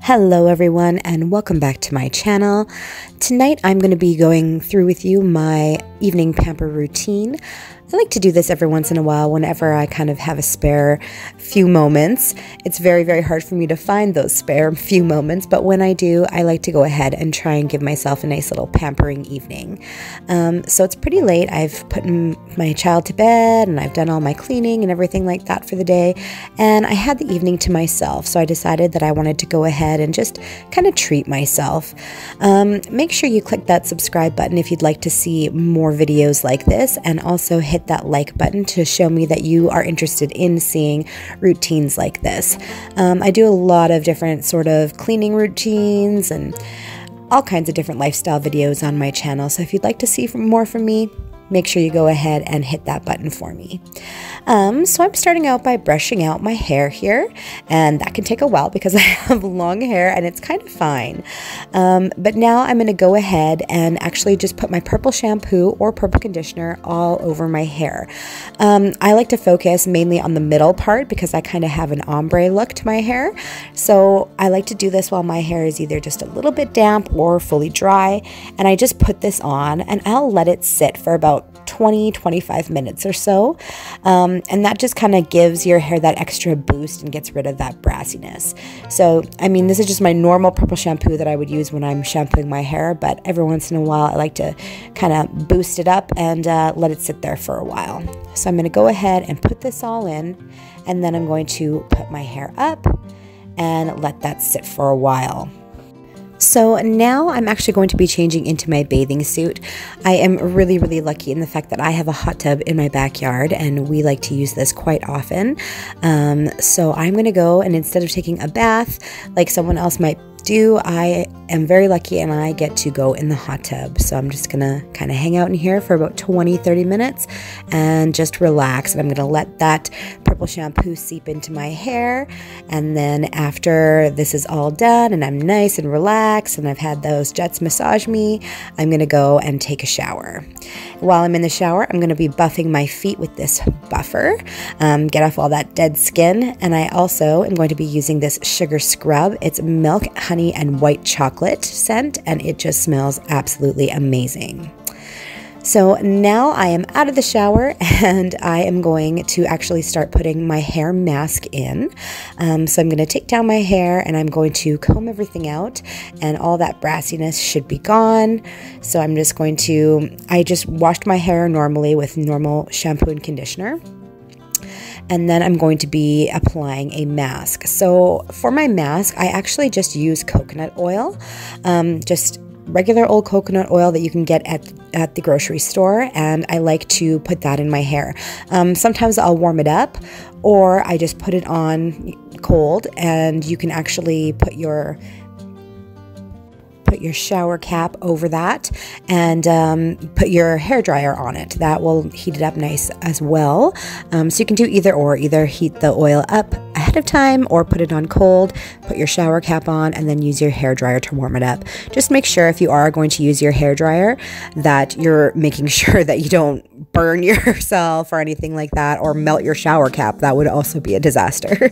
Hello everyone and welcome back to my channel. Tonight I'm going to be going through with you my evening pamper routine. I like to do this every once in a while whenever I kind of have a spare few moments. It's very, very hard for me to find those spare few moments, but when I do, I like to go ahead and try and give myself a nice little pampering evening. So it's pretty late. I've put my child to bed and I've done all my cleaning and everything like that for the day, and I had the evening to myself, so I decided that I wanted to go ahead and just kind of treat myself. Make sure you click that subscribe button if you'd like to see more videos like this, and also hit that like button to show me that you are interested in seeing routines like this. I do a lot of different sort of cleaning routines and all kinds of different lifestyle videos on my channel, so if you'd like to see more from me, make sure you go ahead and hit that button for me. So I'm starting out by brushing out my hair here, and that can take a while because I have long hair and it's kind of fine. But now I'm going to go ahead and actually just put my purple shampoo or purple conditioner all over my hair. I like to focus mainly on the middle part because I kind of have an ombre look to my hair. So I like to do this while my hair is either just a little bit damp or fully dry, and I just put this on and I'll let it sit for about 20-25 minutes or so, and that just kind of gives your hair that extra boost and gets rid of that brassiness. So I mean, this is just my normal purple shampoo that I would use when I'm shampooing my hair, but every once in a while I like to kind of boost it up and let it sit there for a while. So I'm going to go ahead and put this all in, and then I'm going to put my hair up and let that sit for a while. So now I'm actually going to be changing into my bathing suit. I am really, really lucky in the fact that I have a hot tub in my backyard and we like to use this quite often. So I'm going to go, and instead of taking a bath like someone else might do, I am very lucky and I get to go in the hot tub. So I'm just gonna kind of hang out in here for about 20-30 minutes and just relax, and I'm gonna let that purple shampoo seep into my hair. And then after this is all done and I'm nice and relaxed and I've had those jets massage me, I'm gonna go and take a shower. While I'm in the shower, I'm gonna be buffing my feet with this buffer, get off all that dead skin. And I also am going to be using this sugar scrub. It's milk, honey, and white chocolate scent, and it just smells absolutely amazing. So now I am out of the shower and I am going to actually start putting my hair mask in. So I'm going to take down my hair and I'm going to comb everything out, and all that brassiness should be gone. So I'm just going to, I just washed my hair normally with normal shampoo and conditioner. And then I'm going to be applying a mask. So for my mask, I actually just use coconut oil, just regular old coconut oil that you can get at the grocery store, and I like to put that in my hair. Sometimes I'll warm it up, or I just put it on cold, and you can actually put your shower cap over that and put your hair dryer on it. That will heat it up nice as well. So you can do either or, either heat the oil up ahead of time or put it on cold, put your shower cap on, and then use your hair dryer to warm it up. Just make sure if you are going to use your hair dryer that you're making sure that you don't burn yourself or anything like that, or melt your shower cap. That would also be a disaster.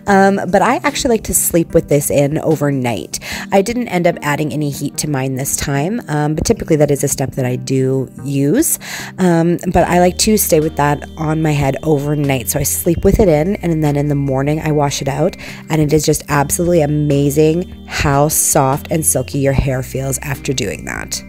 But I actually like to sleep with this in overnight. I didn't end up adding any heat to mine this time, but typically that is a step that I do use. But I like to stay with that on my head overnight. So I sleep with it in, and then in the morning I wash it out, and it is just absolutely amazing how soft and silky your hair feels after doing that.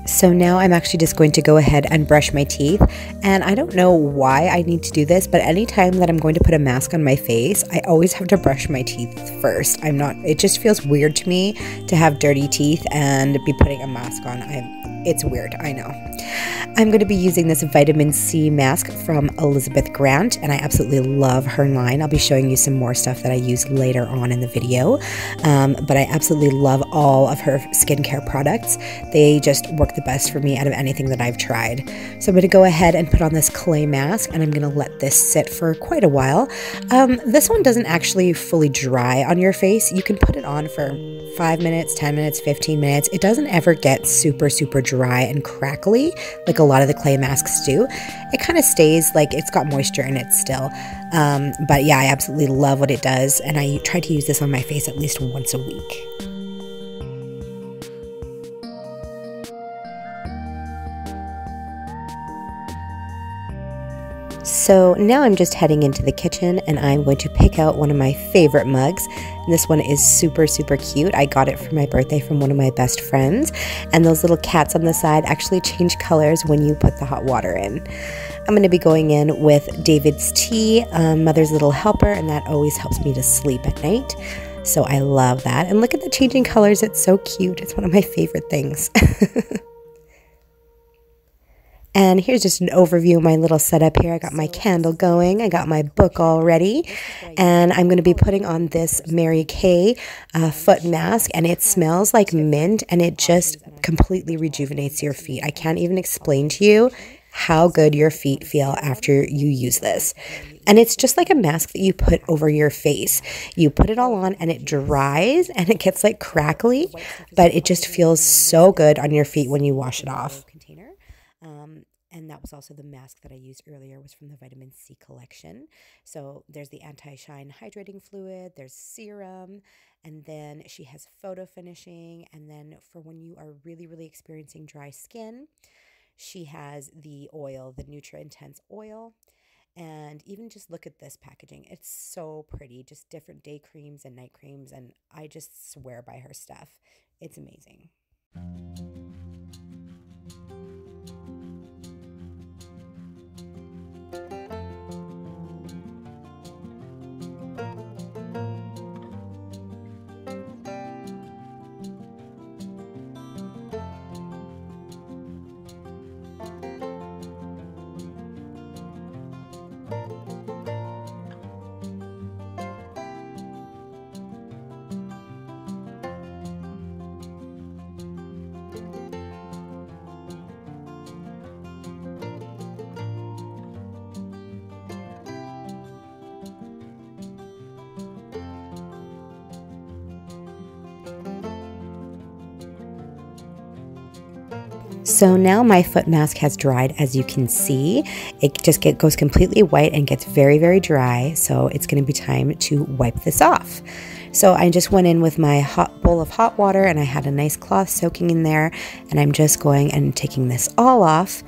So now I'm actually just going to go ahead and brush my teeth, and I don't know why I need to do this, but anytime that I'm going to put a mask on my face, I always have to brush my teeth first. It just feels weird to me to have dirty teeth and be putting a mask on. It's weird, I know. I'm going to be using this vitamin C mask from Elizabeth Grant, and I absolutely love her line. I'll be showing you some more stuff that I use later on in the video, but I absolutely love all of her skincare products. They just work the best for me out of anything that I've tried. So I'm going to go ahead and put on this clay mask, and I'm going to let this sit for quite a while. This one doesn't actually fully dry on your face. You can put it on for 5 minutes, 10 minutes, 15 minutes. It doesn't ever get super dry and crackly like a lot of the clay masks do. It kind of stays like it's got moisture in it still. But yeah, I absolutely love what it does, and I try to use this on my face at least once a week. So now I'm just heading into the kitchen, and I'm going to pick out one of my favorite mugs. And this one is super cute. I got it for my birthday from one of my best friends, and those little cats on the side actually change colors when you put the hot water in. I'm going to be going in with David's tea, Mother's Little Helper, and that always helps me to sleep at night. So I love that. And look at the changing colors. It's so cute. It's one of my favorite things. And here's just an overview of my little setup here. I got my candle going. I got my book all ready. And I'm going to be putting on this Mary Kay foot mask. And it smells like mint, and it just completely rejuvenates your feet. I can't even explain to you how good your feet feel after you use this. And it's just like a mask that you put over your face. You put it all on and it dries and it gets like crackly, but it just feels so good on your feet when you wash it off. And that was also the mask that I used earlier, was from the vitamin C collection. So there's the anti-shine hydrating fluid, there's serum, and then she has photo finishing. And then for when you are really experiencing dry skin, she has the oil, the Nutra Intense oil. And even just look at this packaging. It's so pretty, just different day creams and night creams. And I just swear by her stuff. It's amazing. So now my foot mask has dried, as you can see. It just goes completely white and gets very dry, so it's going to be time to wipe this off. So I just went in with my hot bowl of hot water, and I had a nice cloth soaking in there, and I'm just going and taking this all off.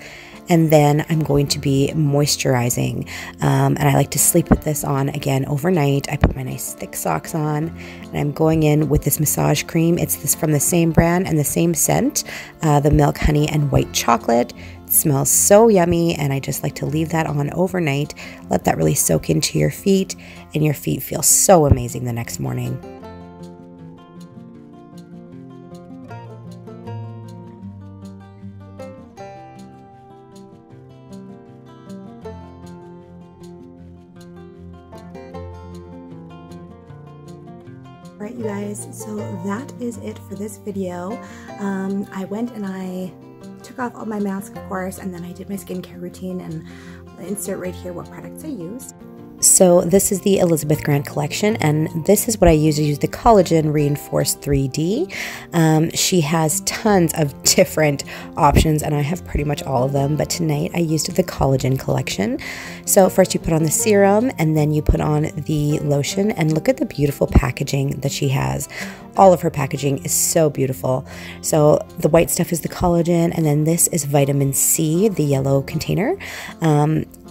And then I'm going to be moisturizing, and I like to sleep with this on again overnight. I put my nice thick socks on, and I'm going in with this massage cream. It's this from the same brand and the same scent, the milk, honey, and white chocolate. It smells so yummy, and I just like to leave that on overnight. Let that really soak into your feet, and your feet feel so amazing the next morning. Alright, you guys, so that is it for this video. I went and I took off all my masks, of course, and then I did my skincare routine, and I'll insert right here what products I used. So this is the Elizabeth Grant collection, and this is what I use. I use the Collagen Reinforced 3D. She has tons of different options, and I have pretty much all of them, but tonight I used the collagen collection. So first you put on the serum, and then you put on the lotion, and look at the beautiful packaging that she has. All of her packaging is so beautiful. So the white stuff is the collagen, and then this is vitamin C, the yellow container.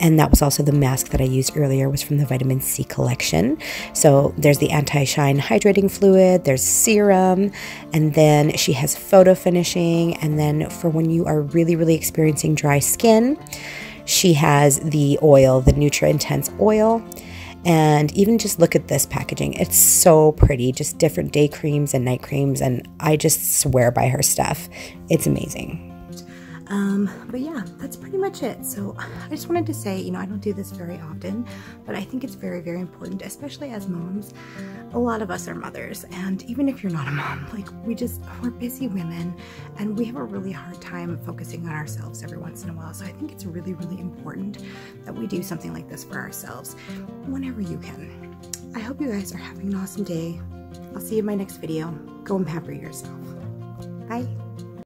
And that was also the mask that I used earlier, was from the vitamin C collection. So there's the anti-shine hydrating fluid, there's serum, and then she has photo finishing. And then for when you are really experiencing dry skin, she has the oil, the Nutra Intense oil. And even just look at this packaging. It's so pretty, just different day creams and night creams, and I just swear by her stuff. It's amazing. But yeah, that's pretty much it. So I just wanted to say, you know, I don't do this very often, but I think it's very, very important, especially as moms. A lot of us are mothers, and even if you're not a mom, like we're busy women and we have a really hard time focusing on ourselves every once in a while. So I think it's really, really important that we do something like this for ourselves whenever you can. I hope you guys are having an awesome day. I'll see you in my next video. Go and pamper yourself. Bye.